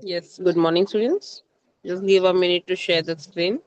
Yes, good morning, students. Just give a minute to share the screen.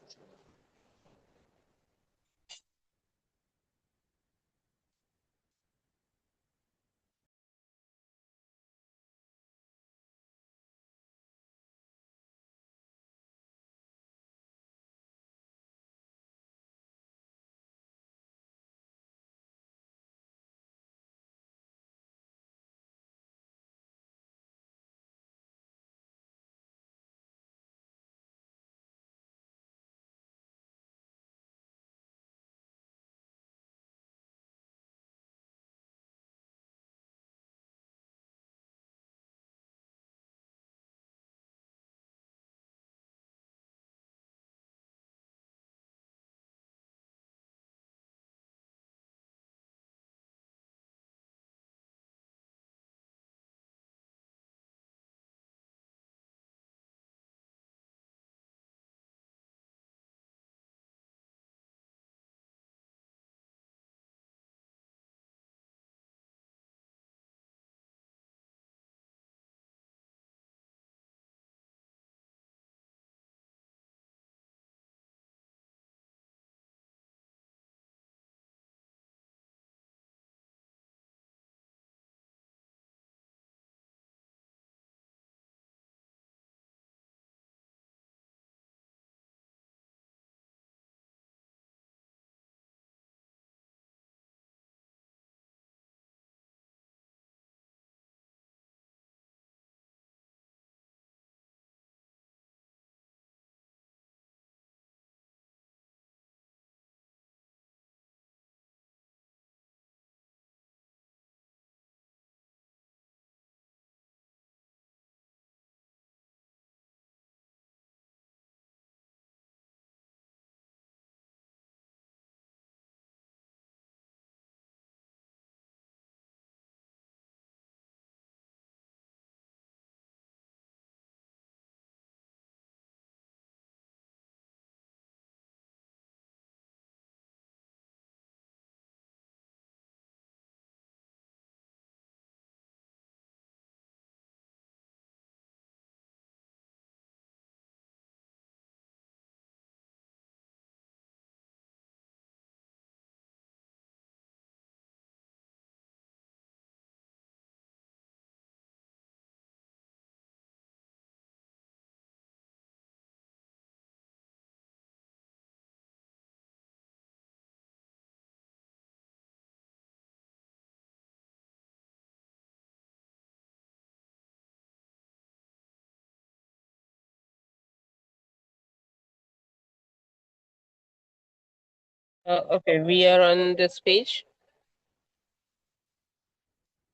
Okay, we are on this page.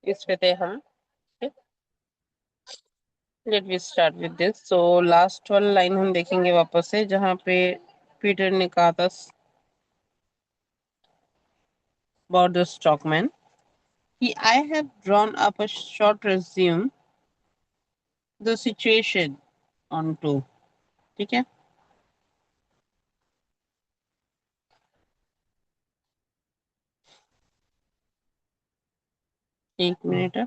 इस पे थे हम. Okay. Let me start with this. So last one line हम देखेंगे वापस से जहाँ पे पीटर ने कहा था about the stockman. I have drawn up a short resume the situation on to. ठीक है? एक मिनट.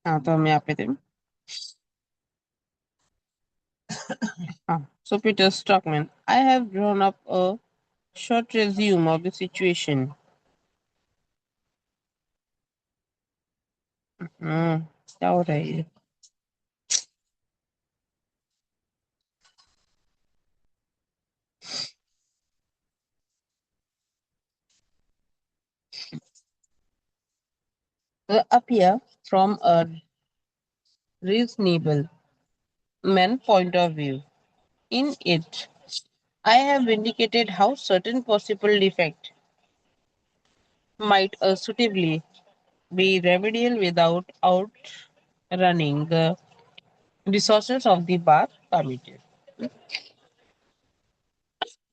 हाँ तो हम यहाँ पे थे. हाँ. So Peter Stockman, I have drawn up a short resume of the situation. क्या हो रहा है ये? Appear from a reasonable man point of view. In it, I have indicated how certain possible defect might suitably be remedial without outrunning the resources of the bar committee.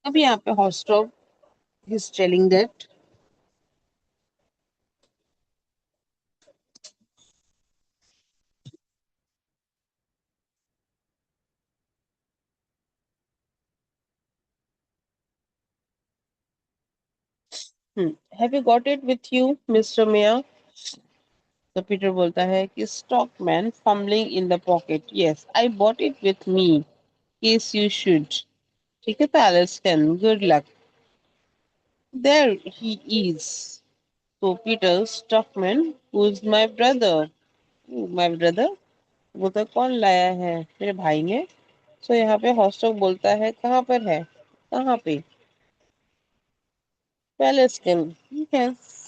अभी यहाँ पे हॉस्टॉप is telling that have you got it with you, Mr. Mayor? तो Peter बोलता है कि Stockmann fumbling in the pocket yes I bought it with me case you should ठीक है तो Aliston good luck there he is तो Peter Stockmann who is my brother my brother वो तो कौन लाया है मेरे भाई ने सो यहाँ पे हॉस्टॉक बोलता है कहाँ पर है कहाँ पे Elliston yes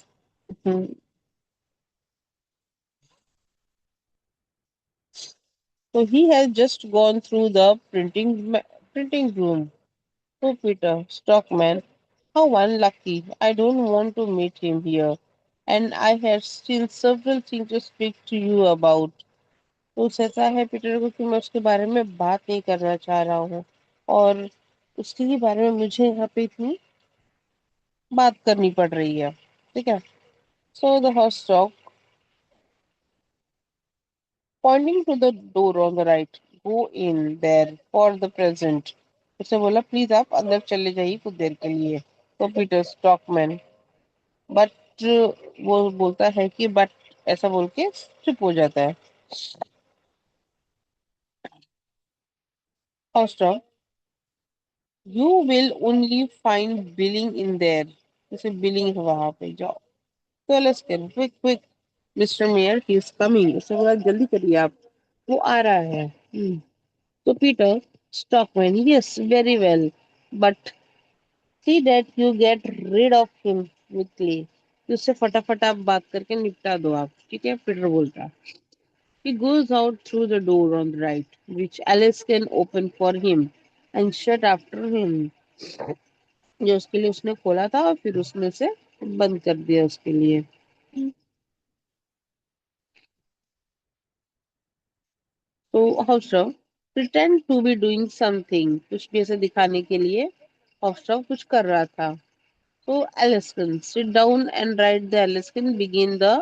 so he has just gone through the printing room. Oh, Peter, Stockman, how unlucky. I don't want to meet him here. And I have still several things to speak to you about. तो ऐसा है Peter को कि मैं उसके बारे में बात नहीं करना चाह रहा हूँ और उसके ही बारे में मुझे यहाँ पे इतनी बात करनी पड़ रही है ठीक है so the host pointing to the door on the right. Go in there for the present. उसने बोला प्लीज आप अंदर चले जाइए कुछ देर के लिए तो पीटर स्टॉकमैन बट वो बोलता है कि बट ऐसा बोल के चुप हो जाता है Hovstad you will only find Billing in there जैसे बिलिंग है वहां पे जाओ तो let's get quick quick mister mayor he is coming उसने बोला जल्दी करिए आप वो आ रहा है तो Peter stockman yes very well but see that you get rid of him quickly कि उससे फटाफट आप बात करके निपटा दो आप ठीक है पीटर बोलता he goes out through the door on the right which Alice can open for him and shut after him जो उसके लिए उसने खोला था और फिर उसने से बंद कर दिया उसके लिए तो हॉस्टव pretend to be doing something कुछ भी ऐसे दिखाने के लिए हॉस्टव कुछ कर रहा था so Alaskan sit down and write the Alaskan begin the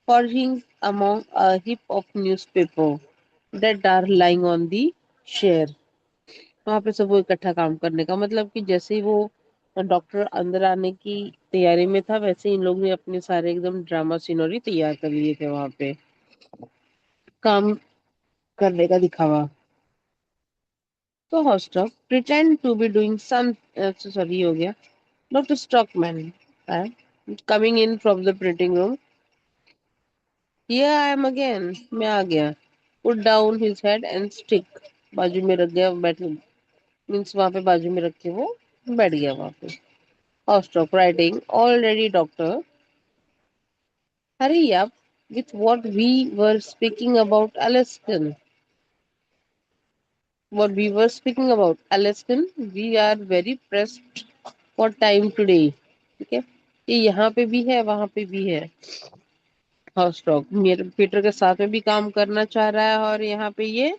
foraging among a heap of newspaper that are lying on the chair वहां पे सब वो इकट्ठा काम करने का मतलब कि जैसे ही वो डॉक्टर अंदर आने की तैयारी में था वैसे इन लोग ने अपने सारे एकदम ड्रामा सीनरी तैयार कर लिए थे वहां पे काम करने का दिखावा तो Hovstad pretend to be doing some sorry हो गया doctor Stockmann coming in from the printing room here I am again मैं आ गया put down his head and stick बाजू में रख गया बैठ मीन्स वहां पे बाजू में रख के वो बैठ गया वहां पे और stop writing already doctor hurry up with what we were speaking about Alaskan. What we were speaking about Alaskan, we are very pressed for time today. ठीक है ये यहाँ पे भी है वहां पे भी है हॉस्टॉक मेरे पीटर के साथ में भी काम करना चाह रहा है और यहाँ पे ये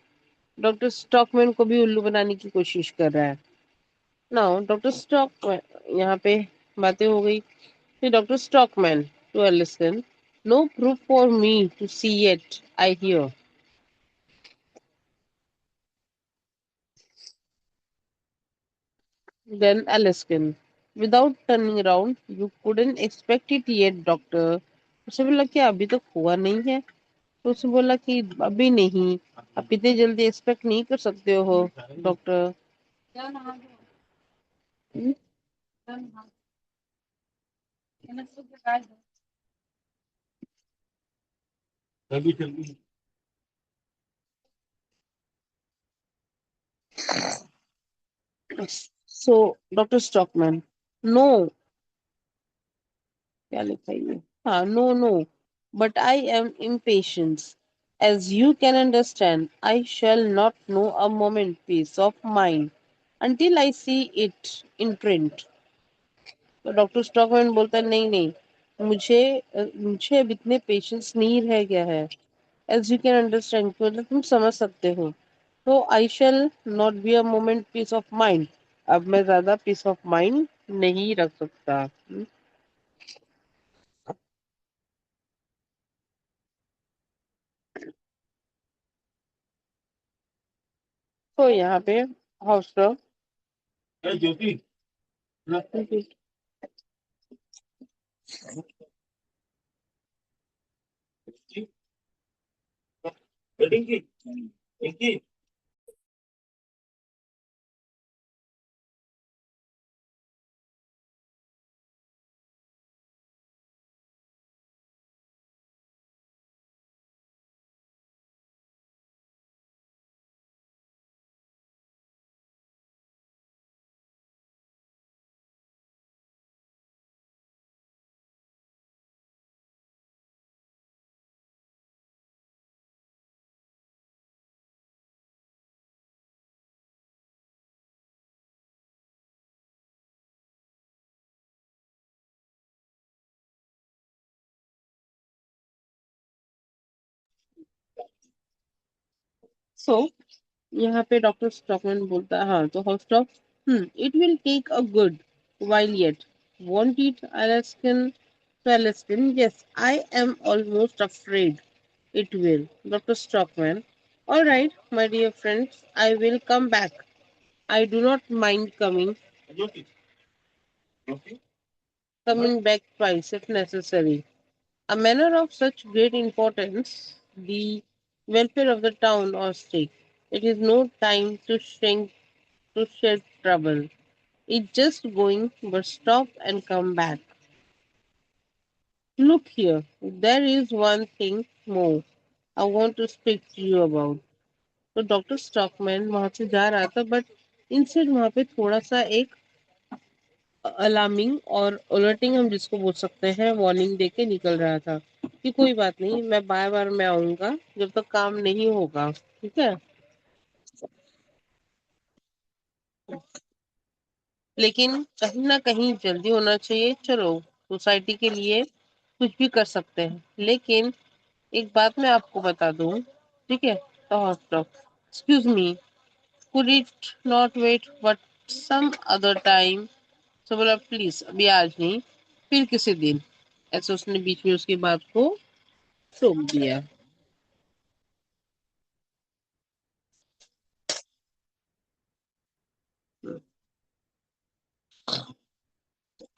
डॉक्टर स्टॉकमैन को भी उल्लू बनाने की कोशिश कर रहा है नाउ डॉक्टर स्टॉक यहाँ पे बातें हो गई फिर doctor Stockman to Alison no proof for me to see it I hear then Alison without turning around you couldn't expect it yet doctor उसे बोला कि अभी तक हुआ नहीं है तो उसने बोला कि अभी नहीं आप इतनी जल्दी एक्सपेक्ट नहीं कर सकते हो doctor so doctor Stockman no क्या लिखा है ये हाँ no no but I am impatient as you can understand I shall not know a moment peace of mind until I see it in print तो डॉक्टर स्टॉकमैन बोलता है नहीं नहीं मुझे अब इतने पेशेंस नहीं रह गया है। एज यू कैन अंडरस्टैंड, मतलब तुम समझ सकते हो। तो I shall not be a moment peace of mind. अब मैं ज्यादा पीस ऑफ माइंड नहीं रख सकता। तो यहाँ पे हौसला। सो यहाँ पे डॉक्टर स्टॉकमैन बोलता है, हाँ तो Hovstad, it will take a good while yet. Won't it, Alaskan? To Alaskan, yes, I am almost afraid it will. Dr. Stockman, all right, my dear friends, I will come back. I do not mind coming back twice if necessary. A manner of such great importance, the welfare of the town or state. It is no time to shrink to shed trouble. It's just going, but stop and come back. Look here, there is one thing more I want to speak to you about. तो doctor stockman वहां से जा रहा था, but instead वहां पे थोड़ा सा एक अलार्मिंग और अलर्टिंग, हम जिसको बोल सकते हैं, वार्निंग दे के निकल रहा था कि कोई बात नहीं, मैं बार बार मैं आऊंगा जब तक काम नहीं होगा, ठीक है। लेकिन कहीं ना कहीं जल्दी होना चाहिए। चलो, सोसाइटी के लिए कुछ भी कर सकते हैं, लेकिन एक बात मैं आपको बता दूं, ठीक है। तो Hovstad, excuse me, could it not wait but some other time. तो बोला, प्लीज अभी आज नहीं, फिर किसी दिन। ऐसे उसने बीच में उसकी बात को रोक दिया।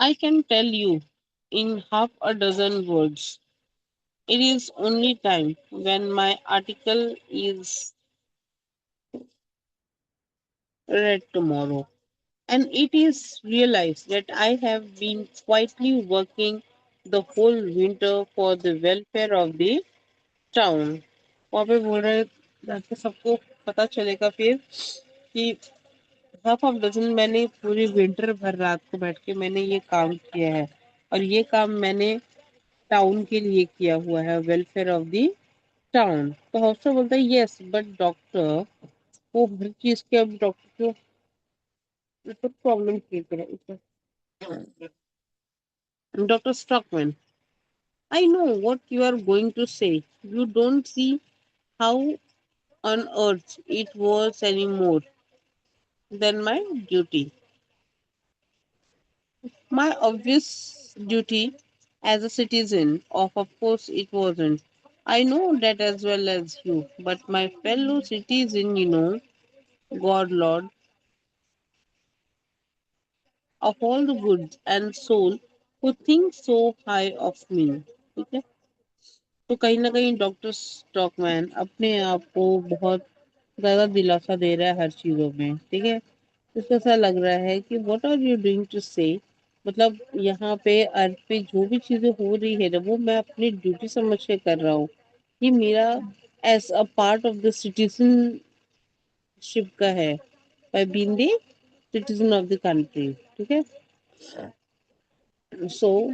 I can tell you in half a dozen words. It is only time when my article is read tomorrow. And it is realized that I have been quietly working the whole winter for the welfare of the town. वहाँ पे बोल रहे, ताकि सबको पता चलेगा फिर कि हाफ ऑफ डजन मैंने पूरी विंटर भर रात को बैठ के मैंने ये काम किया है, और ये काम मैंने टाउन के लिए किया हुआ है, वेलफेयर ऑफ द टाउन। तो हॉस्टल बोलता है, यस बट डॉक्टर, वो हर चीज के अब डॉक्टर को प्रॉब्लम क्रिएट करे। Doctor stockman, I know what you are going to say. You don't see how on earth it was any more than my duty. My obvious duty as a citizen of course it wasn't. I know that as well as you, but my fellow citizen, God Lord, of all the good and soul who think so high of me. ठीक है। तो कहीं ना कहीं doctor stockman अपने आप को बहुत ज्यादा दिलासा दे रहा है हर चीजों में, ठीक है। उसको ऐसा लग रहा है कि what are you doing to say, मतलब यहाँ पे अर्थ पे जो भी चीजें हो रही है ना, वो मैं अपनी ड्यूटी समझ के कर रहा हूँ। ये मेरा as a part of the citizenship का है, by being the citizen of the country, ठीक है। सो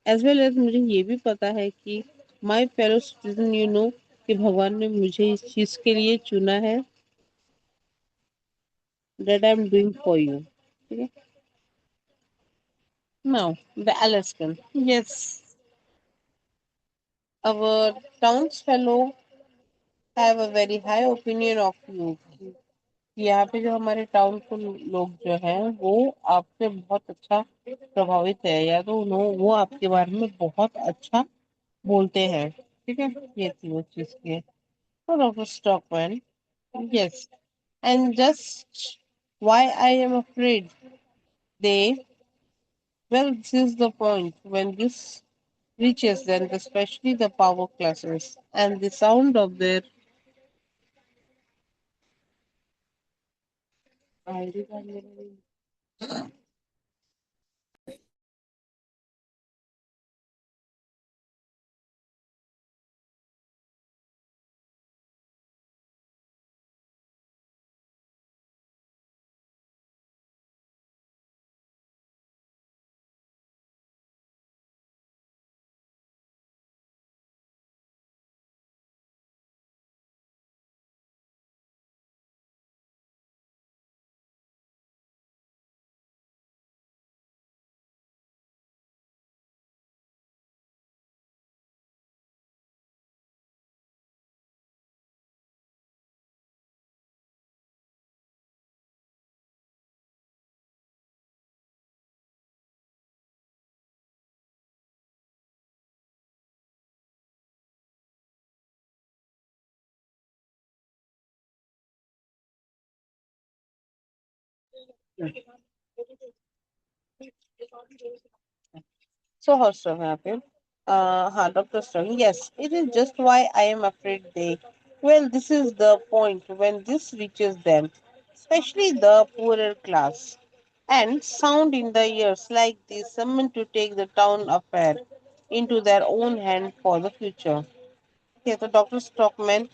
एज वेल एज मुझे ये भी पता है कि माई फेलो सिटीजन, कि भगवान ने मुझे इस चीज के लिए चुना है, that I am doing for you, ठीक है। Now the Alaskan, yes, our townsfellow have a very high opinion of you. यहाँ पे जो हमारे टाउन के लोग जो हैं वो आपसे बहुत अच्छा प्रभावित है, या तो उन्होंने वो आपके बारे में बहुत अच्छा बोलते हैं। ठीक है, ये थी वो चीज की। तो doctor stockman, yes, and just why I am afraid they, well, this is the point when this reaches them, especially the power classes, and the sound of their so hostile happen. Dr. Strong, yes, it is just why I am afraid they. Well, this is the point when this reaches them, especially the poorer class, and sound in the ears like this summon to take the town affair into their own hand for the future. Okay, तो doctor stockman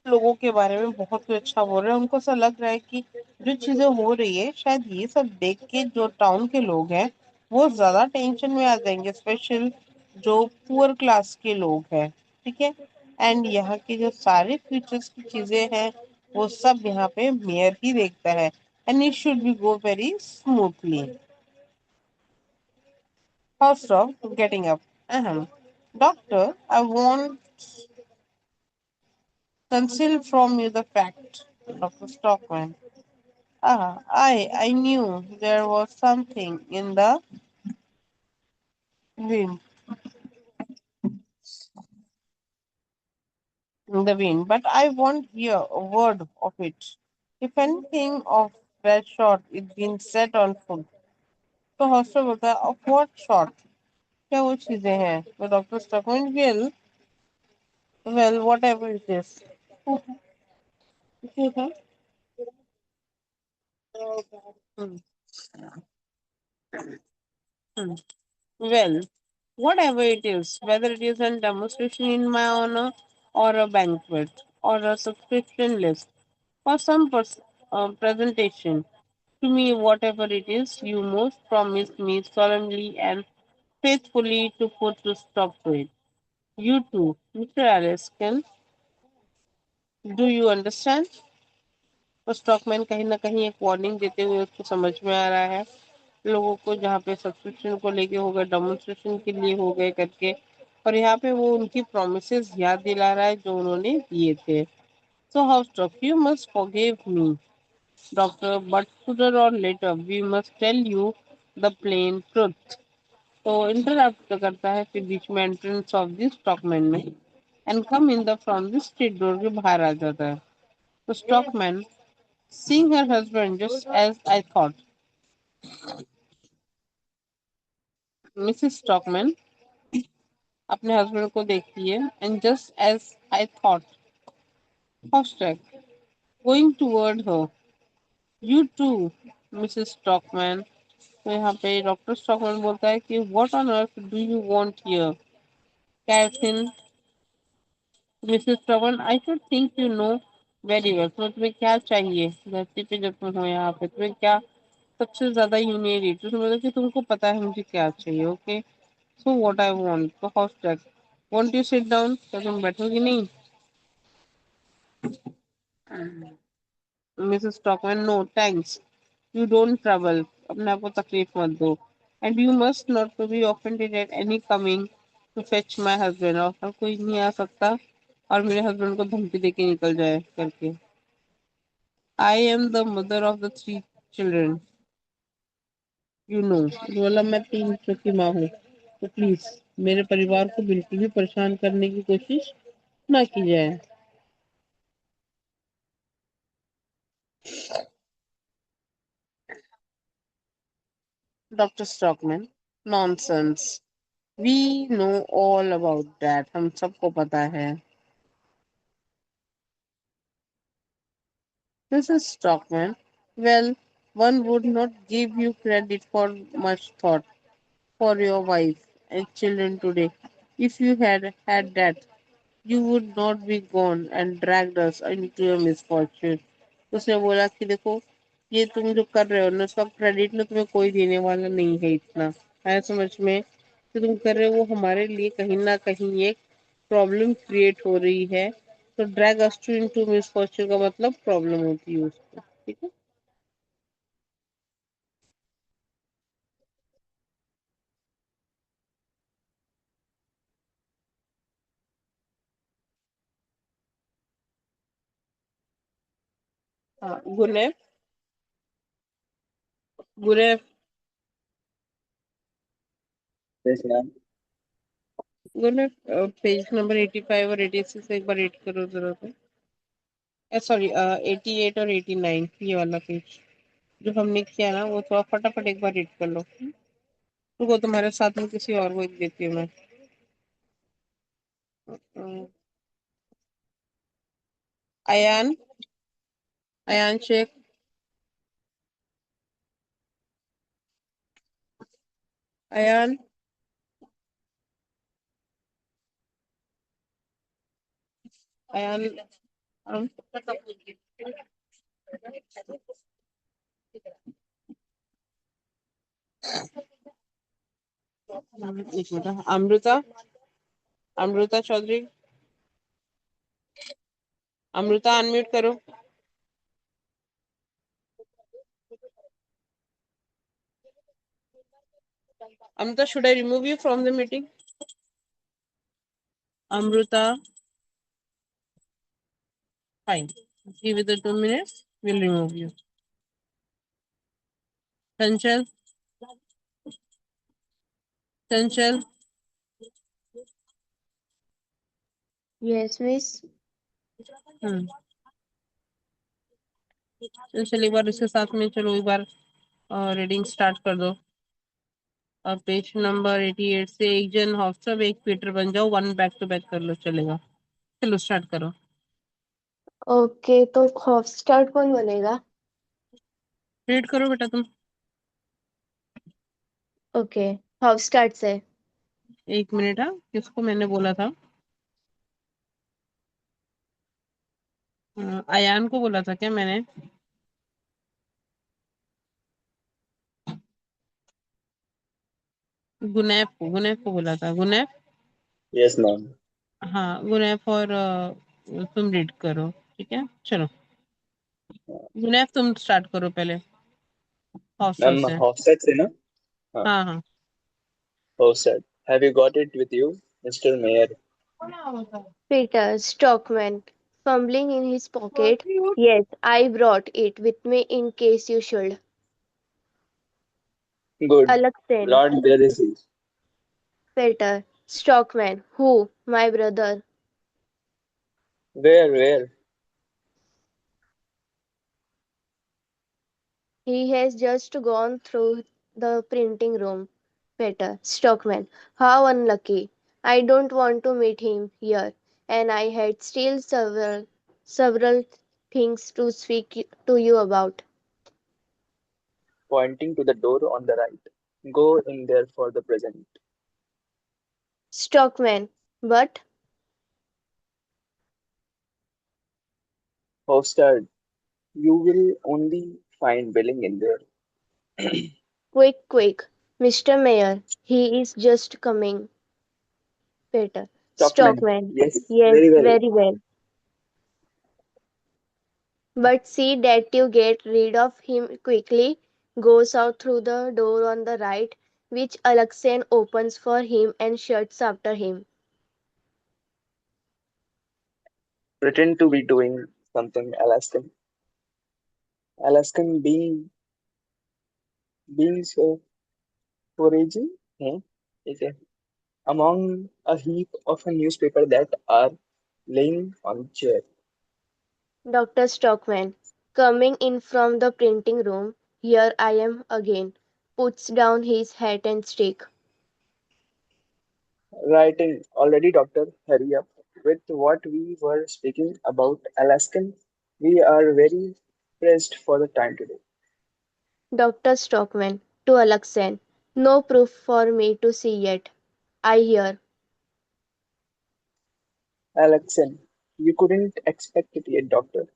लोगों के बारे में बहुत कुछ अच्छा बोल रहे हैं। उनको ऐसा लग रहा है कि जो चीजें हो रही है शायद ये सब देख के जो टाउन के लोग हैं वो ज्यादा टेंशन में आ जाएंगे, स्पेशल जो पुअर क्लास के लोग हैं। ठीक है, एंड यहाँ की जो सारे फ्यूचर्स की चीजें हैं वो सब यहाँ पे मेयर ही देखता है, and it should be go very smoothly. First of getting up, doctor I want conceal from you the fact, Dr. Stockman. I knew there was something wind, in the wind, but I won't hear a word of it. If anything of that sort is being set on foot, तो hostel बोलता है of what sort? क्या वो चीजें हैं? तो doctor stockman, well, whatever it is. ठीक है? Hmm, hmm. Well, whatever it is, whether it is a demonstration in my honor, or a banquet, or a subscription list, or some presentation, to me, whatever it is, you most promise me solemnly and faithfully to put a stop to it. You too, Mr. Ariskin, do you understand? तो stockman कहीं ना कहीं एक warning देते हुए उसको समझ में आ रहा है लोगों को, जहाँ पे सब्सक्रिप्शन को लेके हो गए, डेमोन्स्ट्रेशन के लिए हो गए करके, और यहाँ पे वो उनकी प्रोमिसेस याद दिला रहा है जो उन्होंने दिए थे। So Hovstad, you must forgive me doctor, but sooner or later we must tell you the plain truth. तो इंटरप्ट करता है फिर बीच में एंट्रेंस ऑफ दिस स्टॉकमैन में, and come in the from this street door के बाहर आ जाता है। तो Stockmann, seeing her husband just as I thought, Mrs Stockmann अपने हस्बैंड को देखती है, and just as I thought, हॉस्टैग going toward her, you too Mrs Stockmann. तो यहाँ पे डॉक्टर स्टॉकमैन बोलता है कि what on earth do you want here, Katherine, Mrs Stockmann, I should think you know very well. तो तुम्हें क्या चाहिए धरती पे जब तुम हो यहाँ पे, तुम्हें क्या सबसे ज्यादा यू नीड इट, तो तुम्हें कि तुमको पता है मुझे क्या चाहिए। Okay, so what I want, तो Hovstad want you sit down, तो तुम बैठोगी नहीं? Mrs Stockman, no thanks, you don't trouble, अपने आप को तकलीफ मत दो, and you must not to be offended at any coming to fetch my husband, और कोई नहीं आ सकता और मेरे हस्बैंड को धमकी देके निकल जाए करके। आई am the mother of the 3 children, you know, बोला मैं 3 बच्चों की माँ हूँ, तो प्लीज मेरे परिवार को बिल्कुल भी परेशान करने की कोशिश ना की जाए। Doctor Stockmann, nonsense, we know all about that, हम सबको पता है। This is Stockman. Well, one would not give you credit for much thought for your wife and children today. If you had had that, you would not be gone and dragged us into your misfortune. उसने बोला कि देखो, ये तुम जो कर रहे हो ना, उसका क्रेडिट ना तुम्हें कोई देने वाला नहीं है इतना, है समझ में, जो तुम कर रहे हो वो हमारे लिए कहीं ना कहीं एक प्रॉब्लम क्रिएट हो रही है। तो drag us to into misfortune का मतलब प्रॉब्लम होती है उसको, ठीक है। हाँ, Guneev, Guneev, Yes, ma'am. Guneev, page number 85 और 86 एक बार रीड करो जरा तो। सॉरी, 88 और 89, ये वाला पेज जो हमने किया ना, वो थोड़ा फटाफट एक बार रीड कर लो। रुको, तुम्हारे साथ में किसी और को एक देती हूँ मैं। अ, अयान, अयान शेख, अयान, अयान, अम, एक मिनट, अमृता, अमृता चौधरी, अमृता अनम्यूट करो। Amrita, should I remove you from the meeting? Amrita, fine, give it 2 minutes, will remove you. Chanchal, Chanchal, Yes, miss. हम्म, चंचल एक बार इसके साथ में चलो एक बार रीडिंग स्टार्ट कर दो। अब पेज नंबर 88 से एक जन हॉफ एक पीटर बन जाओ, वन बैक टू बैक कर लो, चलेगा। चलो स्टार्ट करो। ओके, तो हॉफ स्टार्ट कौन बनेगा? रीड करो बेटा तुम। ओके, हॉफ स्टार्ट से। 1 मिनट, हाँ, किसको मैंने बोला था? अयान को बोला था क्या मैंने? गुनैफ को बोला था, गुनैफ। Yes, ma'am. हाँ, गुनैफ, और तुम रीड करो, ठीक है, चलो। गुनैफ तुम स्टार्ट करो पहले, हॉस्टल Ma'am, से। Hofstad से ना? हाँ, हाँ हाँ। Hofstad. Have you got it with you, Mr. Mayor? Peter Stockman, fumbling in his pocket. Yes, I brought it with me in case you should. Good. Alexen, Lord, where is he? Peter Stockman, who? My brother. Where? He has just gone through the printing room. Peter Stockman, how unlucky. I don't want to meet him here, and I had still several things to speak to you about. Pointing to the door on the right. Go in there for the present. Stockman, but Hofstad, you will only find Billing in there. quick, Mr. Mayor, he is just coming. Peter Stockman. Stockman, Yes, yes, very well. very well. But see that you get rid of him quickly. Goes out through the door on the right. which Alexei opens for him and shuts after him. Pretend to be doing something Alaskan. Alaskan being so foraging. Hmm? Okay. Among a heap of a newspaper that are laying on chair. Dr. Stockman, coming in from the printing room, here I am again, puts down his hat and stick. Writing already, doctor. Hurry up. With what we were speaking about Alaskan, we are very pressed for the time today. Dr. Stockman, to Alexei, no proof for me to see yet. I hear. Alaskan, you couldn't expect it yet, doctor.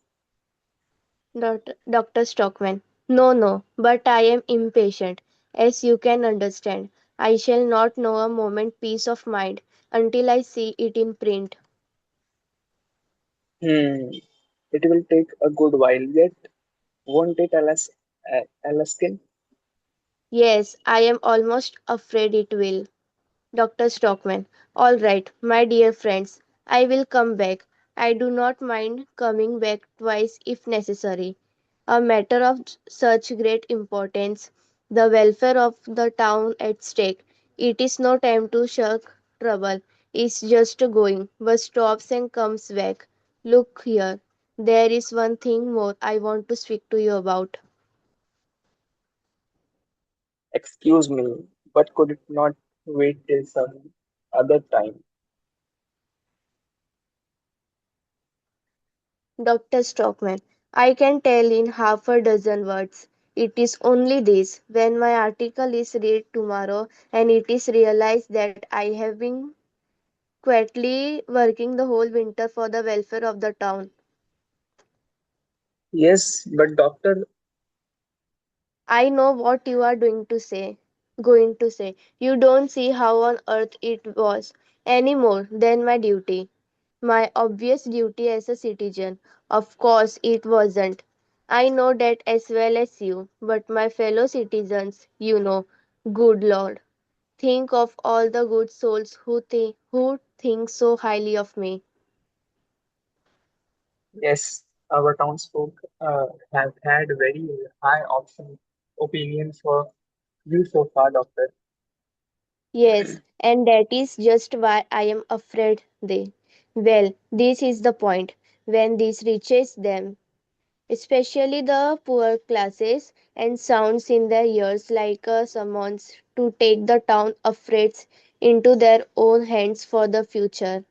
Dr. Stockman, no, no, but I am impatient, as you can understand. I shall not know a moment peace of mind until I see it in print. Hmm. It will take a good while yet, won't it, Alaskan? Yes, I am almost afraid it will. Dr. Stockman, all right, my dear friends, I will come back. I do not mind coming back twice if necessary. A matter of such great importance, the welfare of the town at stake. It is no time to shirk trouble. It's just going, but stops and comes back. Look here, there is one thing more I want to speak to you about. Excuse me, but could it not wait till some other time? Dr. Stockman, I can tell in half a dozen words. It is only this: when my article is read tomorrow and it is realized that I have been quietly working the whole winter for the welfare of the town. Yes, but doctor, I know what you are going to say. You don't see how on earth it was any more than my duty. My obvious duty as a citizen. Of course it wasn't. I know that as well as you, but my fellow citizens, you know, good Lord, think of all the good souls who think so highly of me. yes, our townsfolk have had very high opinion for you so far, doctor. Yes, and that is just why I am afraid they. Well, this is the point. When this reaches them, especially the poor classes, and sounds in their ears like a summons to take the town afraid into their own hands for the future.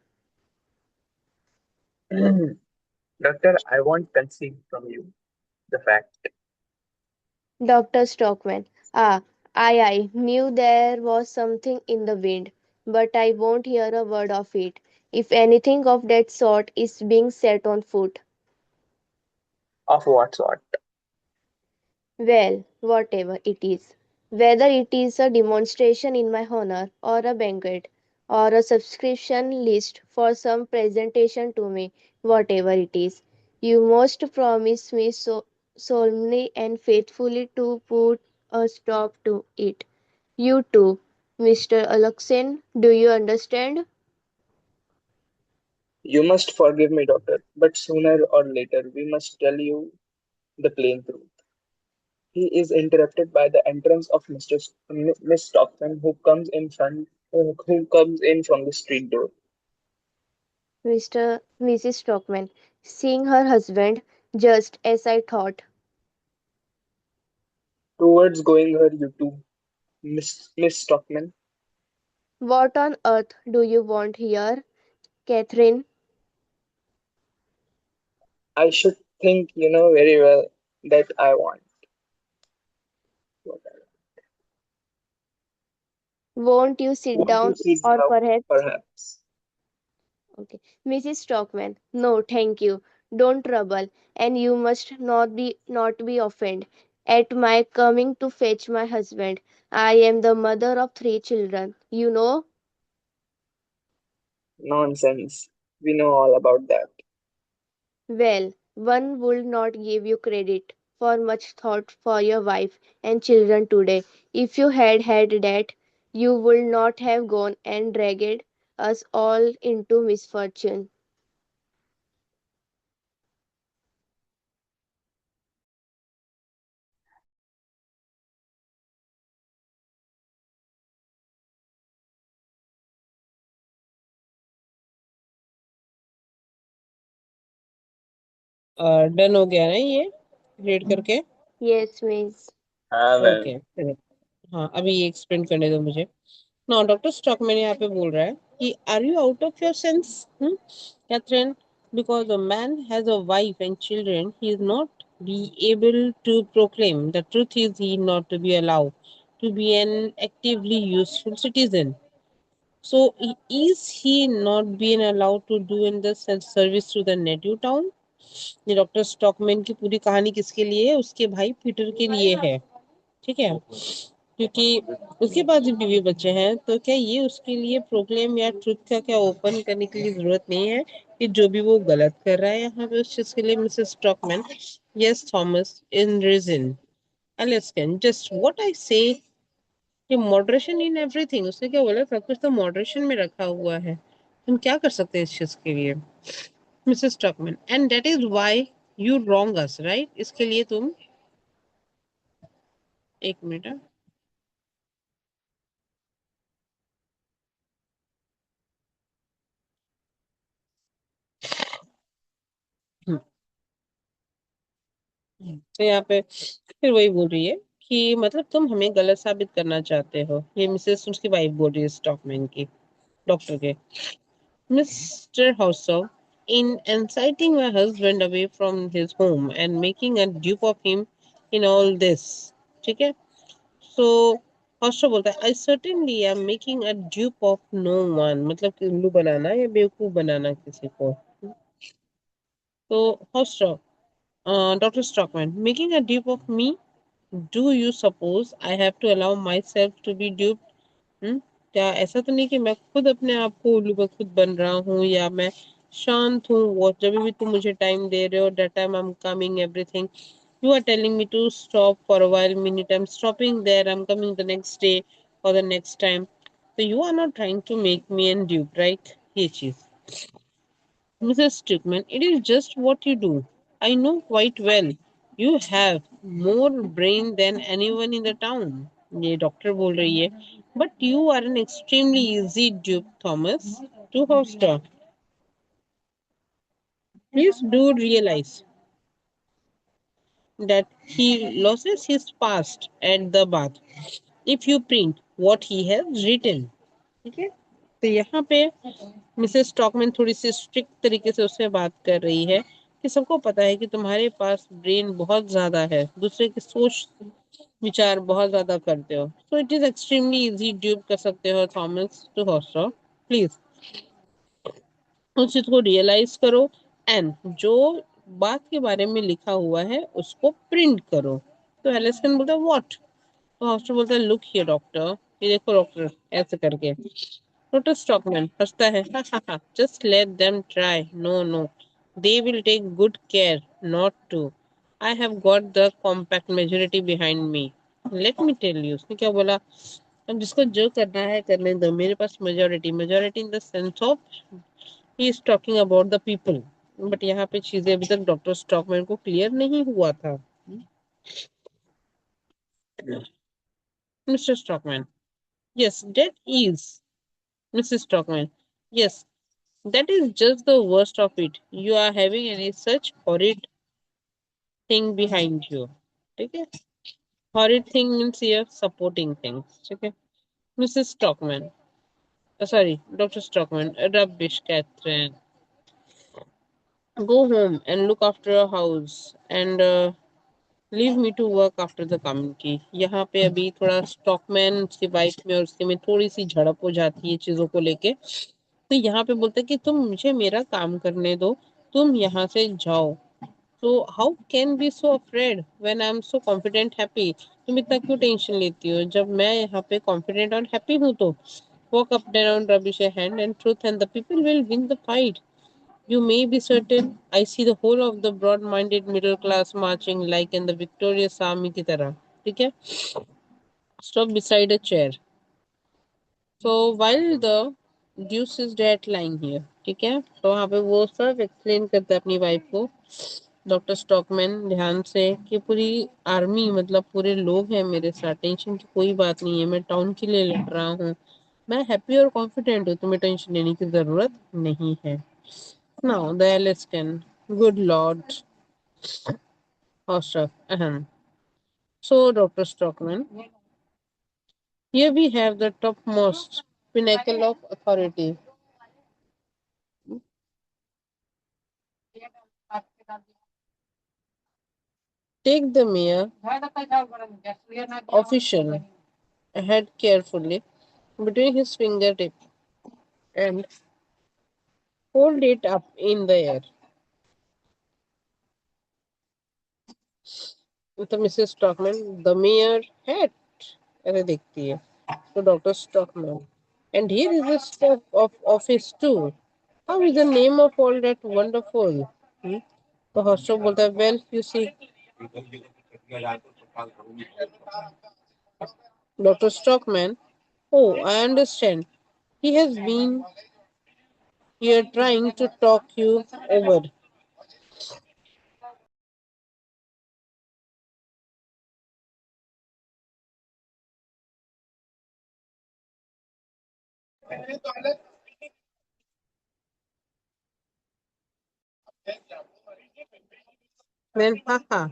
Doctor, I won't conceal from you the fact. Dr. Stockman, ah, I knew there was something in the wind, but I won't hear a word of it. If anything of that sort is being set on foot, Of what sort? well, whatever it is, whether it is a demonstration in my honor, or a banquet, or a subscription list for some presentation to me, whatever it is, you must promise me so solemnly and faithfully to put a stop to it. You too, Mr. Alexen, do you understand? You must forgive me, doctor, but sooner or later we must tell you the plain truth. He is interrupted by the entrance of Miss Stockton, who comes in from the street door. Mrs. Stockman, seeing her husband, just as I thought. Towards going her, you two, Miss Stockman. What on earth do you want here, Catherine? I should think you know very well that I want. What Won't you sit Want to down? sit Or down, perhaps, perhaps. okay. Mrs. Stockman, no, thank you. Don't trouble, and you must not be offended at my coming to fetch my husband. I am the mother of 3 children, you know. Nonsense. We know all about that. Well, one would not give you credit. for much thought for your wife and children today. If you had had that, you would not have gone and dragged us all into misfortune. Done हो गया ना ये read करके? Yes, miss. हाँ okay, ma'am. हाँ अभी ये explain करने दो मुझे। नाउ डॉक्टर स्टॉकमैन यहाँ पे बोल रहा है कि are you out of your sense Katherine, because a man has a wife and children, he is not be able to proclaim the truth. Is he not to be allowed to be an actively useful citizen? So is he not being allowed to do in the service to the native town? ये doctor stockman की पूरी कहानी किसके लिए है? उसके भाई Peter के लिए है, ठीक है? क्योंकि उसके पास भी बीवी बच्चे हैं, तो क्या ये उसके लिए प्रोक्लेम या ट्रुथ का क्या ओपन करने की जरूरत नहीं है कि जो भी वो गलत कर रहा है यहाँ पे उस चीज के लिए? Mrs Stockmann, yes Thomas, in reason Aliskan, just what I say कि मॉडरेशन इन एवरीथिंग। उसने क्या बोला? सब कुछ तो मॉडरेशन में रखा हुआ है, हम क्या कर सकते हैं इस चीज के लिए? Mrs stockman, and that is why you wrong us, right? इसके लिए तुम, एक मिनट, तो यहाँ पे फिर वही बोल रही है कि मतलब तुम हमें गलत साबित करना चाहते हो। ये मिसेस उसकी वाइफ बोल रही है स्टॉकमैन की, डॉक्टर के। Mister Hovstad, in inciting my husband away from his home and making a dupe of him in all this, ठीक है? So हाउसव बोलता है, I certainly am making a dupe of no one, मतलब कि उल्लू बनाना या बेवकूफ बनाना किसी को। तो Hovstad, doctor Stockmann, making a dupe of me, do you suppose I have to allow myself to be duped? क्या ऐसा तो नहीं कि मैं खुद अपने आप को उल्लू पर खुद बन रहा हूँ, या मैं शांत हूँ वो जब भी तुम मुझे टाइम दे रहे हो, that time I am coming everything, you are telling me to stop for a while, minute I am stopping there, I am coming the next day और द नेक्स्ट टाइम, तो you are not trying to make me an dupe, right? ये चीज, Mrs. Strickman, it is just what you do. I know quite well. You have more brain than anyone in the town. ये doctor बोल रही है, but you are an extremely easy dupe, Thomas. To Hoster, please do realize that he loses his past at the bath if you print what he has written. ठीक है? तो यहाँ पे Mrs stockman थोड़ी सी strict तरीके से उससे बात कर रही है कि सबको पता है कि तुम्हारे पास ब्रेन बहुत ज्यादा है, दूसरे की सोच विचार बहुत ज्यादा करते हो, so it is extremely easy dupe कर सकते हो थॉमस टू हॉस्टर, प्लीज उस चीज को रियलाइज करो एंड जो बात के बारे में लिखा हुआ है उसको प्रिंट करो। तो एलिसन बोलता है व्हाट? तो हॉस्टर बोलता है लुक हियर डॉक्टर, ये देखो डॉक्टर, ऐसे करके। डॉक्टर स्टॉकमैन हंसता है, just let them try, no no, they will take good care not to, I have got the compact majority behind me, let me tell you. उसने क्या बोला? अब जिसको जो करना है करने दो, मेरे पास majority, majority in the sense of he is talking about the people. But यहाँ पे चीजें अभी तक डॉक्टर स्टॉकमैन को क्लियर नहीं हुआ था। Mister stockman, yes that is, Mrs stockman, yes, that is just the worst of it. You are having any such horrid thing behind you. ठीक है? Horrid thing means you're supporting things. ठीक है? Mrs. Stockman. Sorry, Dr. Stockman. Rubbish, Catherine. Go home and look after a house and leave me to work after the community. यहाँ पे अभी थोड़ा stockman उसकी wife में और उसके में थोड़ी सी झड़प हो जाती है चीजों को लेके। तो यहाँ पे बोलते हैं कि तुम मुझे मेरा काम करने दो, तुम यहाँ से जाओ। तो how can be so afraid when I am so confident happy? तुम इतना क्यों टेंशन लेती हो जब मैं यहाँ पे कॉन्फिडेंट और हैप्पी हूँ? तो walk up down rubbish hand and truth and the people will win the fight. You may be certain I see the whole of the broad-minded middle class marching like in the victorious army की तरह. ठीक है? Stop beside a chair. So while the deuce is dead lying here, ठीक है? तो वहाँ पे वो सब एक्सप्लेन करता है अपनी वाइफ को. डॉक्टर स्टॉकमैन ध्यान से कि पूरी आर्मी मतलब पूरे लोग हैं मेरे साथ, टेंशन की कोई बात नहीं है, मैं टाउन के लिए लड़ रहा हूँ, मैं हैप्पी और कॉन्फिडेंट हूँ, तुम्हें टेंशन लेने की जरूरत नहीं है. Now the Aliskan, good lord Ostrom. So, Dr. Stockman, here we have the topmost pinnacle of authority. Take the mayor official head carefully between his fingertips and hold it up in the air. तो Mrs stockman the mayor head ऐसे देखती है. तो doctor stockman and here is the stuff of office too. How is the name of all that wonderful? Hmm? तो हर्षो बोलता है well you see Dr. Stockman. Oh, I understand. He has been here trying to talk you over. Then, haha.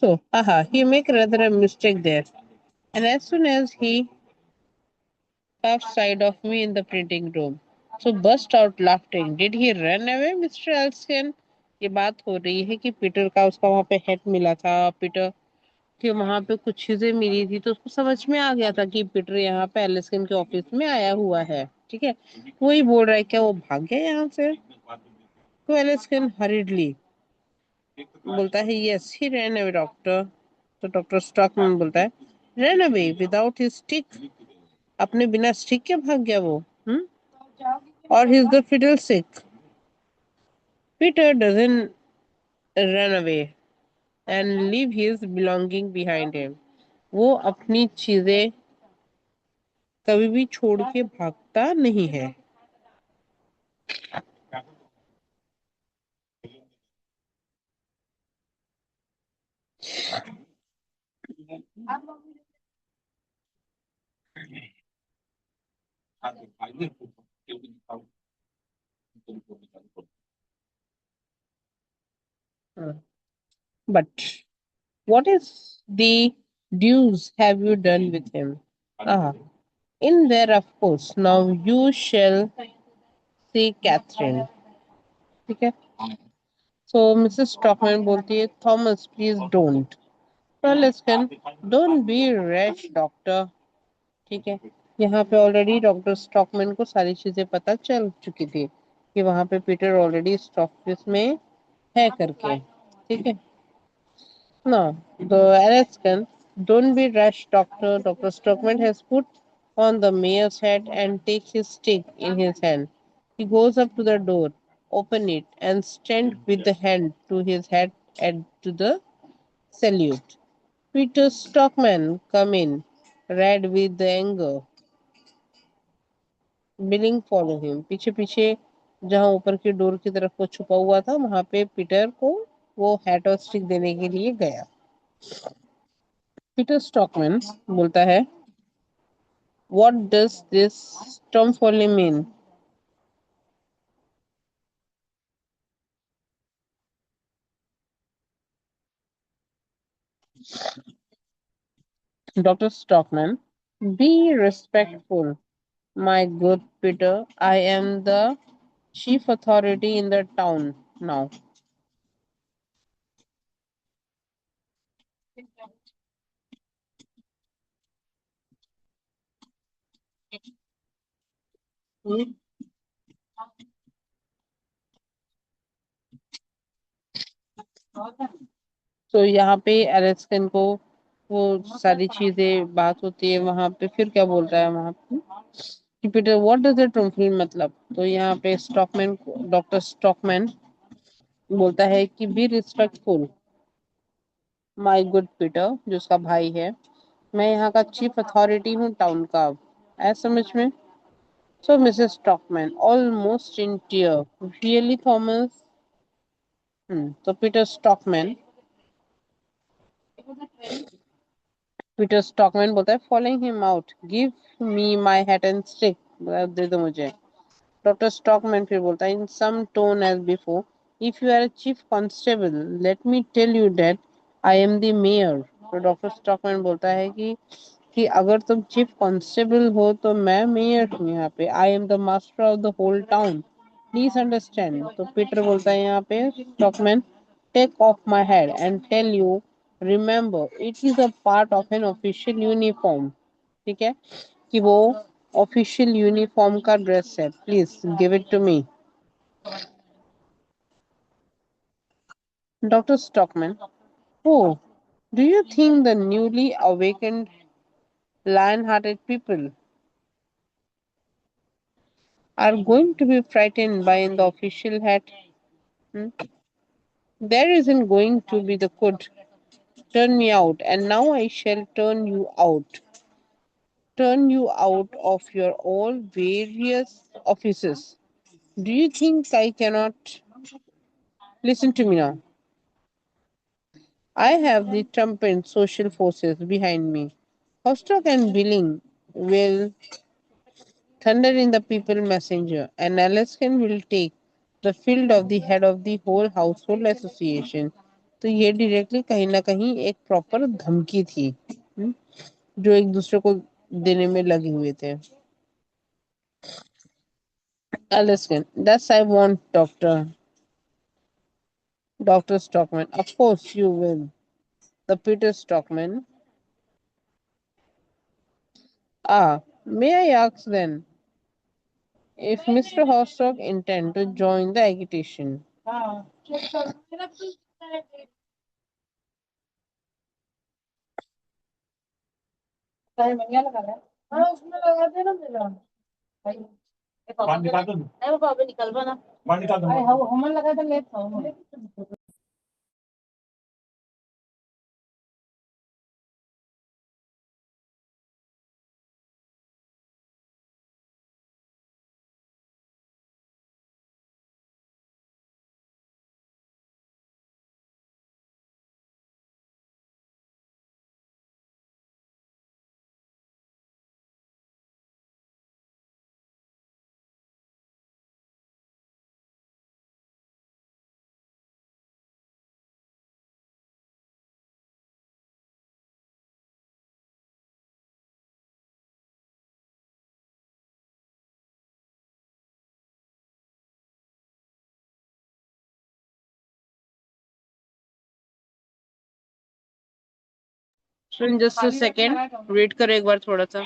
So, haha, he make rather a mistake there. And as soon as he passed side of me in the printing room, so burst out laughing. Did he run away, Mr. Alston? ये बात हो रही है कि Peter का उसका वहां पे हेड मिला था. पीटर कि वहां पे कुछ चीजें मिली थी तो उसको समझ में आ गया था कि पीटर यहाँ पे एलिसन के ऑफिस में आया हुआ है. ठीक है, वही बोल रहा है क्या वो भाग गया यहाँ से. तो एलिसन हरिडली बोलता है yes he ran away doctor. तो डॉक्टर स्टॉकमैन बोलता है ran away without his stick. अपने बिना स्टिक के भाग गया वो. हम्म. और he is the fiddlesticks. Peter doesn't run away and leave his belonging behind him. वो अपनी चीजें कभी भी छोड़ के भागता नहीं है. But what is the deuce have you done with him? Ah, in there, of course. Now you shall see Catherine. ठीक है. So Mrs. Stockman बोलती है Thomas, please don't. Well, listen, don't be rash, doctor. ठीक है. यहाँ पे already doctor Stockmann को सारी चीजें पता चल चुकी थी कि वहां पे पीटर ऑलरेडी स्टॉक ऑफिस में है करके. ठीक है. Now, the Alaskan, don't be rash, doctor. Dr. Stockman has put on the mayor's hat and take his stick in his hand. He goes up to the door, open it, and stand with the hand to his head and to the salute. Peter Stockman, come in, red with the anger. Billing follow him. पीछे पीछे जहाँ ऊपर की door की तरफ वो छुपा हुआ था वहां पे पीटर को वो हैट और स्टिक देने के लिए गया. पीटर स्टॉकमैन बोलता है what does this tomfoolery mean? Dr. Stockman, be respectful, my good Peter. I am the chief authority in the town now. तो यहाँ पे एलेक्सन को वो सारी चीजें बात होती है वहां पे, फिर क्या बोल रहा है वहां पे कि Peter what does it feel, मतलब तो यहाँ पे स्टॉकमैन, डॉक्टर स्टॉकमैन बोलता है कि be respectful my good Peter, जो उसका भाई है, मैं यहाँ का चीफ अथॉरिटी हूँ टाउन का, ऐ समझ में। So Mrs Stockmann almost in tear, really Thomas. तो पीटर स्टॉकमैन बोलता है following him out, give me my hat and stick, दे दो मुझे। डॉक्टर स्टॉकमैन फिर बोलता है in some tone as before, if you are a chief constable let me tell you that I am the mayor. तो doctor Stockmann बोलता है कि अगर तुम चीफ कांस्टेबल हो तो मैं मेयर हूँ यहाँ पे, I am the master of the whole town, please understand. तो पीटर बोलता है यहाँ पे Stockmann, take off my head and tell you, remember it is a part of an official uniform. ठीक है, कि वो ऑफिशियल यूनिफॉर्म का ड्रेस है, please give it to me. Doctor Stockmann, oh, do you think the newly awakened lion-hearted people are going to be frightened by the official hat? Hmm? There isn't going to be the could turn me out, and now I shall turn you out of your all various offices. Do you think I cannot listen to me now? I have the trumpet social forces behind me. Hostock and Billing will thunder in the people messenger, and Alaskan will take the field of the head of the whole household association. तो ये directly कहीं ना कहीं एक proper धमकी थी, जो एक दूसरे को देने में लगे हुए थे। Alaskan, that's I want, Doctor Stockman. Of course you will. The Peter Stockman. May I ask then if Mr. Hostock intend to join the agitation? So in just a second, wait करो एक बार थोड़ा सा।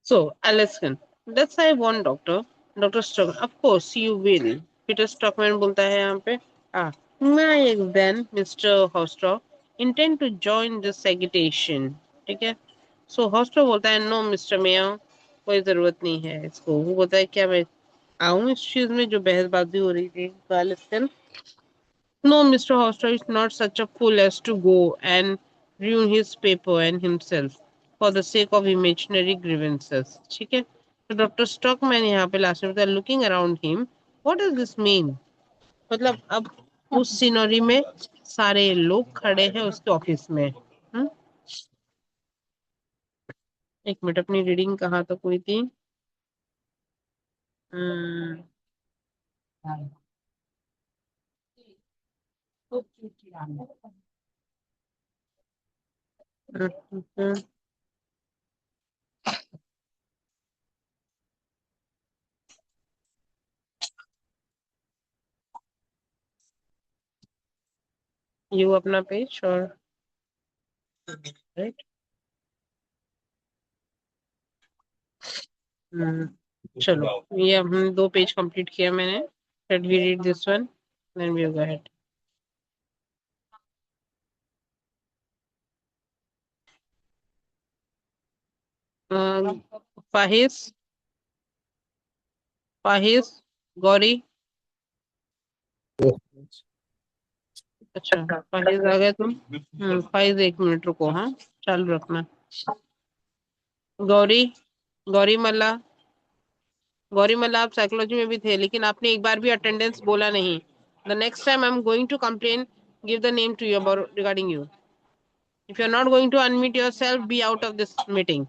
So, Alaskan, that's I want, doctor. Dr. Stockman, of course you will. Peter Stockman बोलता है यहाँ पे, मैं then, Mr. Hostock, intend to join this agitation. ठीक है? So, Hostock बोलता है, no, Mr. Mayor, कोई जरूरत नहीं है इसको। वो बोलता है क्या मैं आऊं इस चीज में जो बहसबाजी हो रही थी, तो Alison, no, Mr. Hoster is not such a fool as to go and ruin his paper and himself for the sake of imaginary grievances. ठीक है? तो डॉक्टर स्टॉकमैन यहाँ पे लास्ट में looking around him, what does this mean? मतलब अब उस scenery में सारे लोग खड़े हैं उसके ऑफिस में। एक मिनट, अपनी रीडिंग कहाँ तक हुई थी? हम्म, यू अपना पेज और राइट। चलो, ये हमने 2 पेज कंप्लीट किया मैंने। Let we read this one, then we go ahead. Fahiz, Fahiz, Gauri. अच्छा, फाहिज आ गए तुम? फाहिज 1 मिनट रुको, हाँ, चालू रखना। गौरी, गौरी मल्ला, गौरी मल्ला, आप साइकोलॉजी में भी थे लेकिन आपने एक बार भी अटेंडेंस बोला नहीं। The next time I am going to complain, give the name to you about regarding you. If you are not going to unmute yourself, be out of this meeting.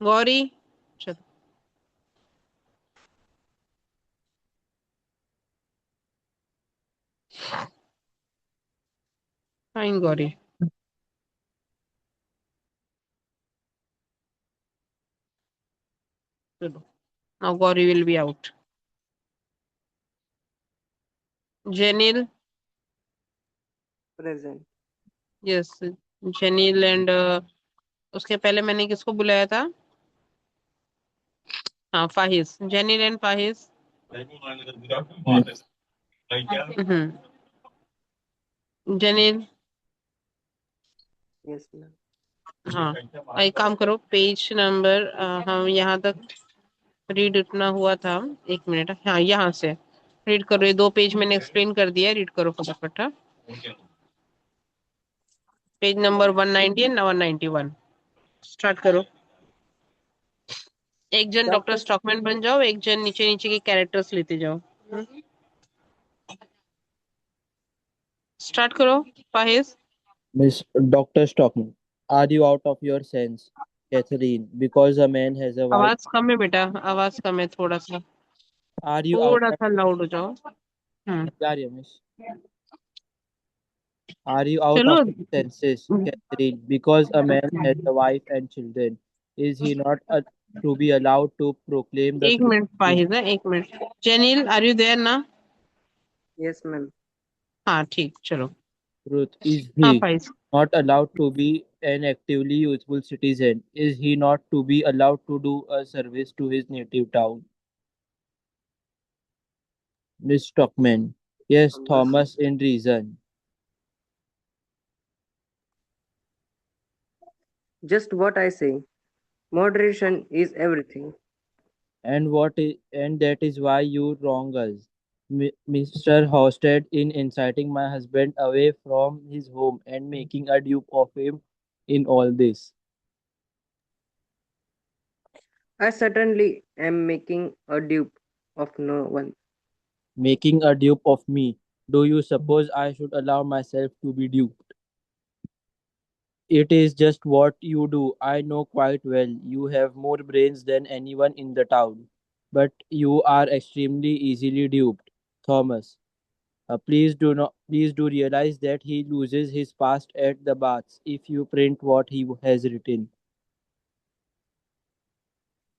Gauri, fine Gauri. चलो, now Gauri will be out. Janil, present. yes, Janil and उसके पहले मैंने किसको बुलाया था? हाँ, Fahiz, Jenil and Fahiz. हम्म, Jenil. Yes ma'am. हाँ, एक काम करो, पेज नंबर हम यहाँ तक रीड इतना हुआ था। 1 मिनट, हाँ, यहाँ से रीड करो। ये 2 पेज मैंने एक्सप्लेन कर दिया, रीड करो फटाफट। हाँ, पेज नंबर 190 एंड 191 स्टार्ट करो। एक जन डॉक्टर डॉक्टर स्टॉकमैन बन जाओ, एक जन नीचे नीचे के कैरेक्टर्स लेते जाओ। स्टार्ट करो, फाहिज। Miss Dr. Stockman, are you out of your sense, Catherine? Because a man has a wife. आवाज कम है बेटा, आवाज कम है थोड़ा सा, Are you out थोड़ा of सा लाउड हो जाओ। हम्म, Miss? Are you out चलो। of your senses, Catherine? Because a man has a wife and children, is he not to be allowed to proclaim the एक truth? मिनट His फाहिज है, 1 minute. Jenil, are you there ना? Yes ma'am. हाँ, ठीक, चलो। truth. Is हाँ he Fahiz. not allowed to be an actively useful citizen? Is he not to be allowed to do a service to his native town? Miss Stockman. Yes, बस Thomas, in reason. Just what I से, moderation is everything. And that is why you wrong us, Mr. Hosted, in inciting my husband away from his home and making a dupe of him in all this. I certainly am making a dupe of no one. Making a dupe of me. Do you suppose I should allow myself to be duped? It is just what you do. I know quite well. You have more brains than anyone in the town. But you are extremely easily duped, Thomas. Please do realize that he loses his past at the baths if you print what he has written.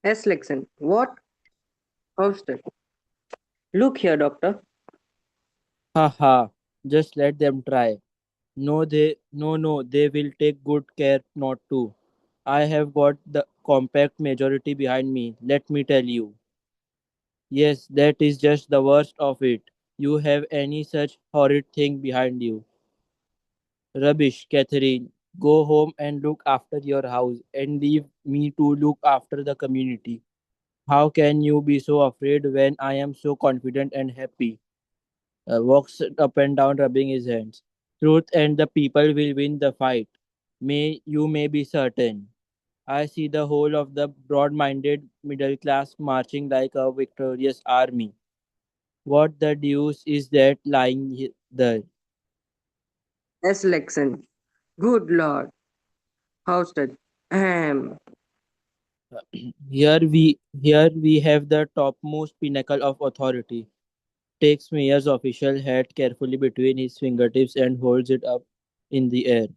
S. Lexon, what? Hostel. Look here, doctor. Ha ha. Just let them try. No, they will take good care not to. I have got the compact majority behind me, let me tell you. Yes, that is just the worst of it. You have any such horrid thing behind you. Rubbish, Catherine. Go home and look after your house and leave me to look after the community. How can you be so afraid when I am so confident and happy? Walks up and down, rubbing his hands. Truth and the people will win the fight. May be certain. I see the whole of the broad-minded middle class marching like a victorious army. What the deuce is that lying there? S. Lexon. Good Lord. Houston. Ahem. Here we have the topmost pinnacle of authority. Takes Mayor's official hat carefully between his fingertips and holds it up in the air.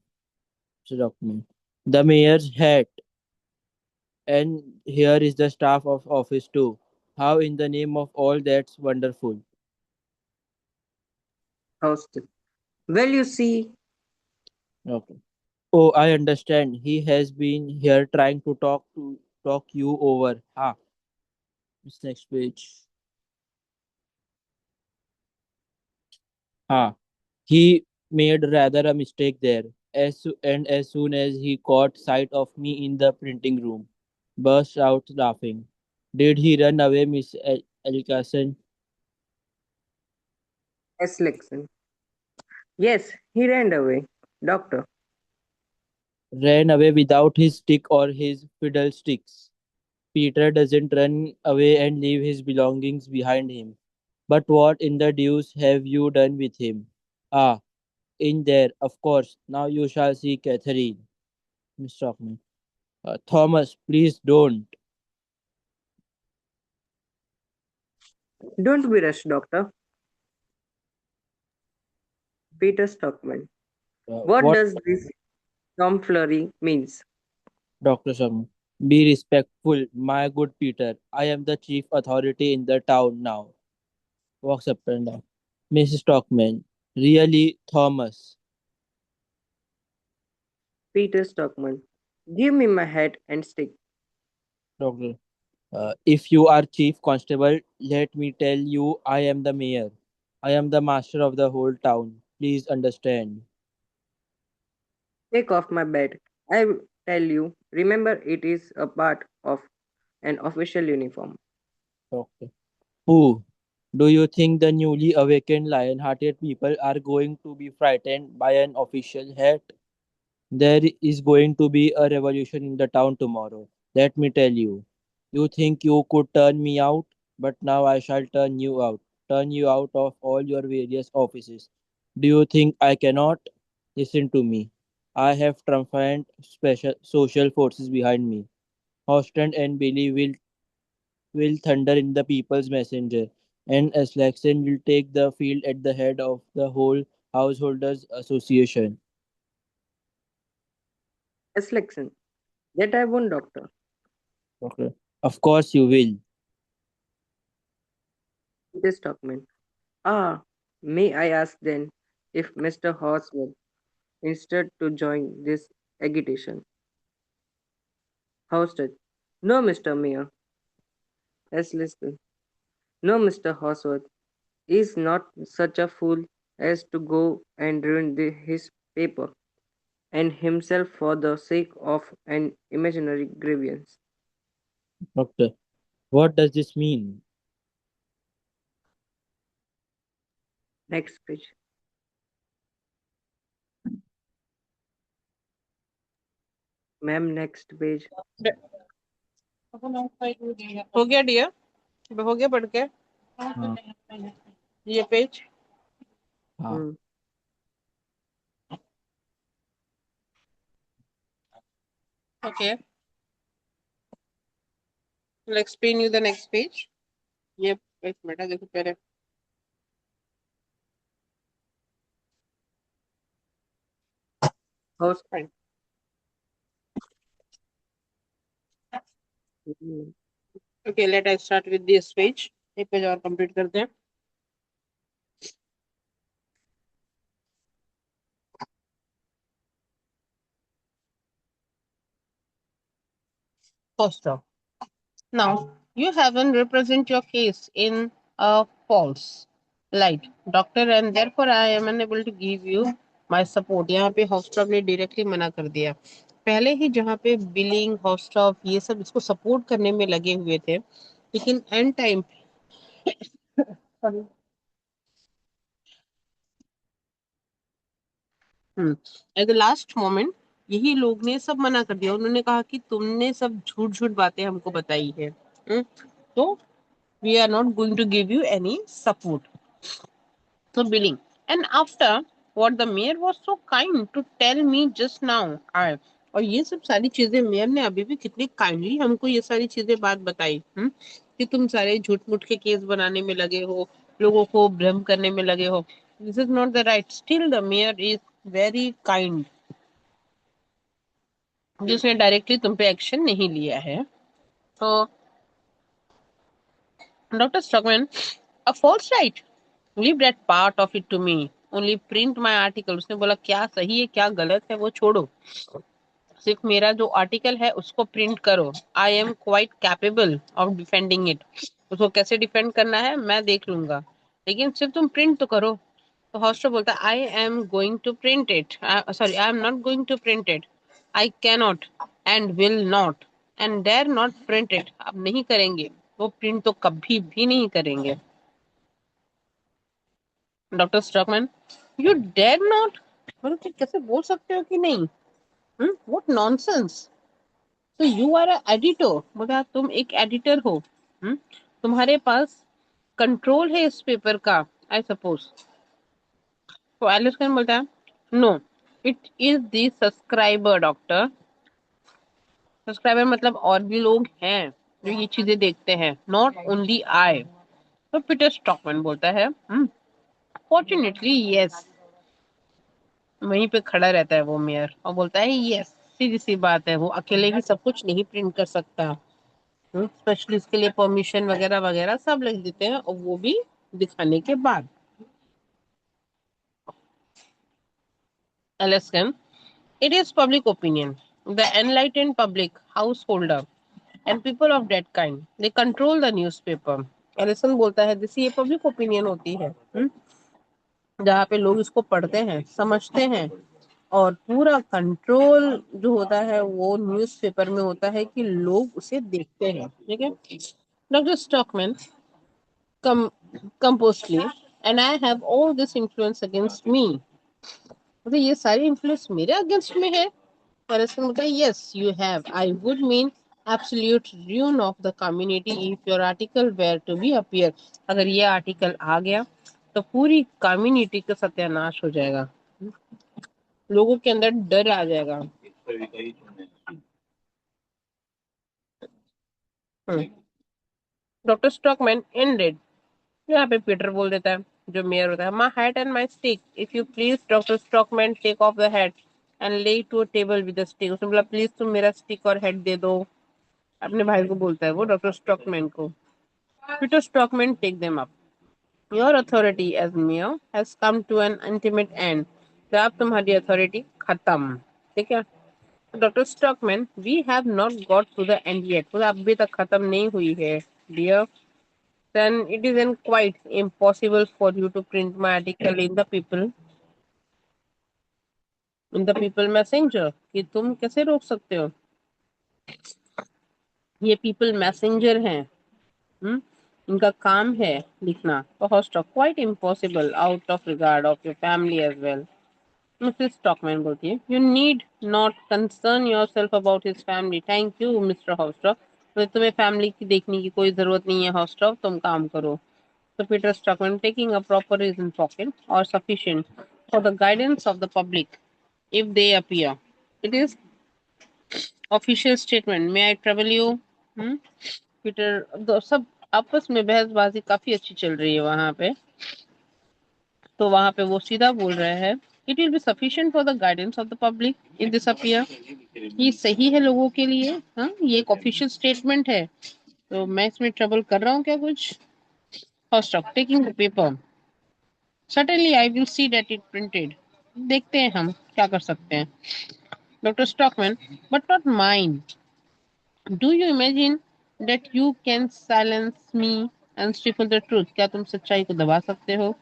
It's a document. The mayor's hat, and here is the staff of office too. How in the name of all that's wonderful? Houston. Well, you see, Okay. Oh, I understand. He has been here trying to talk you over. Ah, this next page. Ah, he made rather a mistake there. As soon as he caught sight of me in the printing room, burst out laughing. Did he run away, Miss Elkason? S. Lexon. Yes, he ran away. Doctor. Ran away without his stick or his fiddlesticks. Peter doesn't run away and leave his belongings behind him. But what in the deuce have you done with him? Ah, in there, of course. Now you shall see Catherine. Miss Stockman. Thomas, please don't. Don't be rushed, Doctor. Peter Stockman. What What, does this tomfoolery means? Dr. Sharma? Be respectful, my good Peter. I am the chief authority in the town now. Walks up and down. Mrs. Stockman. Really, Thomas? Peter Stockman. Give me my hat and stick. Doctor. If you are chief constable, let me tell you, I am the mayor. I am the master of the whole town. Please understand. Take off my bed. I tell you, remember it is a part of an official uniform. Okay. Who? Do you think the newly awakened lion-hearted people are going to be frightened by an official hat? There is going to be a revolution in the town tomorrow. Let me tell you. You think you could turn me out, but now I shall turn you out. Turn you out of all your various offices. Do you think I cannot? Listen to me. I have triumphant special social forces behind me. Houston and Billy will thunder in the people's messenger, and Aslaxon will take the field at the head of the whole householders association. S. Lexon. That I won, Doctor. Okay. Of course you will. Peter Stockman. Ah, may I ask then if Mr. Horsworth instead to join this agitation? Hosted. No, Mr. Mayor. S. Listen. No, Mr. Horsworth is not such a fool as to go and ruin his paper and himself for the sake of an imaginary grievance. Okay. What does this mean? Next page. Ma'am, next page. हो गया dear? हो गया पढ़ के हाँ ये page? हाँ Hmm. Okay, I'll explain you the next page. ये एक मिनट देखो पहले. House. Fine. Hmm. Okay, let us start with this page. एक पेज और कंप्लीट करते हैं. First off, now you haven't represent your case in a false light, doctor, and therefore I am unable to give you my support. यहाँ पे हॉस्टॉप ने directly मना कर दिया. पहले ही जहाँ पे बिलिंग हॉस्टॉप ये सब इसको सपोर्ट करने में लगे हुए थे, लेकिन and time at the last moment यही लोग ने सब मना कर दिया। उन्होंने कहा कि तुमने सब झूठ झूठ बातें हमको बताई है। तो we are not going to give you any support. So billing. And after what the mayor was so kind to tell me just now, I और ये सब सारी चीजें मेयर ने अभी भी कितनी काइंडली हमको ये सारी चीजें बात बताई, कि तुम सारे झूठ मूठ के केस बनाने में लगे हो, लोगों को भ्रम करने में लगे हो। This is not the right. Still the mayor is very kind, जिसने डायरेक्टली तुम पे एक्शन नहीं लिया है। तो doctor Stockmann, a false right, leave that part of it to me, only print my article. उसने बोला क्या सही है क्या गलत है वो छोड़ो, सिर्फ मेरा जो आर्टिकल है उसको प्रिंट करो। I am quite capable of defending it. उसको कैसे डिफेंड करना है मैं देख लूंगा, लेकिन सिर्फ तुम प्रिंट तो करो। तो हॉस्टर बोलता है I am going to print it, sorry I am not going to print it, I cannot and will not and dare not print it. अब नहीं करेंगे, वो प्रिंट तो कभी भी नहीं करेंगे। Doctor Stockmann, you dare not, मतलब कि कैसे बोल सकते हो कि नहीं? What nonsense. तो यू आर एडिटर, बोला तुम एक एडिटर हो। तुम्हारे पास कंट्रोल है इस पेपर का, आई सपोज। तो एलिस कैन बोलता है no, it is the subscriber doctor. Subscriber मतलब और भी लोग हैं जो ये चीजें देखते हैं, नॉट ओनली आई। तो पीटर स्टॉकमैन बोलता है फॉर्चुनेटली यस। वहीं पे खड़ा रहता है वो मेयर और बोलता है यस, सीधी सी बात है, वो अकेले ही सब कुछ नहीं प्रिंट कर सकता। स्पेशली इसके लिए परमिशन वगैरह वगैरह सब लिख देते हैं, और वो भी दिखाने के बाद। Alaskan, it is public opinion. The enlightened public, householder, and people of that kind, they control the newspaper. Allison बोलता है जैसे ये पब्लिक ओपिनियन होती है, जहाँ पे लोग इसको पढ़ते हैं समझते हैं, और पूरा कंट्रोल जो होता है वो न्यूज़पेपर में होता है कि लोग उसे देखते हैं। ठीक है। Doctor stockman, come composedly, and I have all this influence against me. मतलब ये सारी इन्फ्लुएंस मेरे अगेंस्ट में है। और इसका मतलब yes you have, I would mean absolute ruin of the community if your article were to be appear। अगर ये आर्टिकल आ गया तो पूरी कम्युनिटी का सत्यानाश हो जाएगा, लोगों के अंदर डर आ जाएगा। डॉक्टर स्टॉकमैन एंडेड, यहाँ पे पीटर बोल देता है जो मेयर होता है, my hat and my stick, if you please doctor Stockmann take off the hat and lay to table with the stick. उसने बोला प्लीज तुम मेरा स्टिक और हेड दे दो, अपने भाई को बोलता है वो डॉक्टर स्टॉकमैन को। Peter Stockmann take them up, your authority as mayor has come to an ultimate end. तो अब तुम्हारी अथॉरिटी खत्म। ठीक है। Doctor Stockmann, we have not got to the end yet, तो अभी तक खत्म नहीं हुई है dear. Then it is then quite impossible for you to print my article in the people messenger, कि तुम कैसे रोक सकते हो? ये people messenger हैं, हम्म इनका काम है लिखना। तो host quite impossible out of regard of your family as well। मिसेस स्टॉकमैन बोलती है you need not concern yourself about his family, thank you mister Hovstad. तो तुम्हें फैमिली की देखने की कोई जरूरत नहीं है हॉस्टॉक, तुम काम करो। So Peter Stockman, taking a proper reason pocket or sufficient for the guidance of the public if they appear. It is official statement. May I trouble you? Hmm? Peter सब आपस में बहसबाजी काफी अच्छी चल रही है वहां पे। तो वहां पे वो सीधा बोल रहे हैं it will be sufficient for the guidance of the public if this appear. ये सही है लोगों के लिए। हाँ, ये एक ऑफिशियल स्टेटमेंट है, तो मैं इसमें ट्रबल कर रहा हूँ क्या कुछ? First of taking the paper, Certainly, I will see that it printed. देखते हैं हम क्या कर सकते हैं। Doctor stockman, but not mine. Do you imagine that you can silence me and stifle the truth? क्या तुम सच्चाई को दबा सकते हो?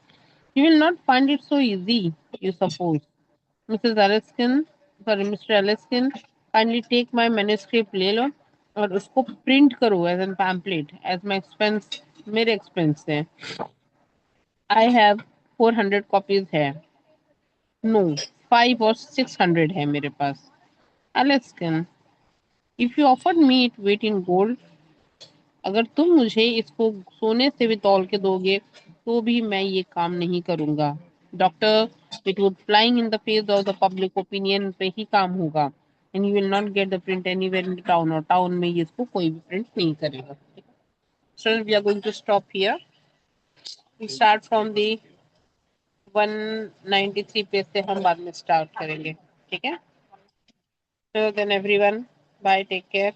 You will not find it so easy, you suppose. Mrs. Alaskan, sorry, Mr. Alaskan, kindly take my manuscript ले लो और उसको प्रिंट करो as an pamphlet as my expense, मेरे एक्सपेंस से। आई हैव 400 कॉपीज है, नो 5 or 600 है मेरे पास। Alaskan, if you offered me it weight in gold, अगर तुम मुझे इसको सोने से भी तौल के दोगे तो भी मैं ये काम नहीं करूंगा। Doctor, it would flying in the face of the public opinion पे ही काम होगा and you will not get the print anywhere in town, और टाउन में ये इसको कोई भी प्रिंट नहीं करेगा। So we are going to stop here, we start from the 193 page से हम बाद में स्टार्ट करेंगे, ठीक है? So then everyone, bye, take care.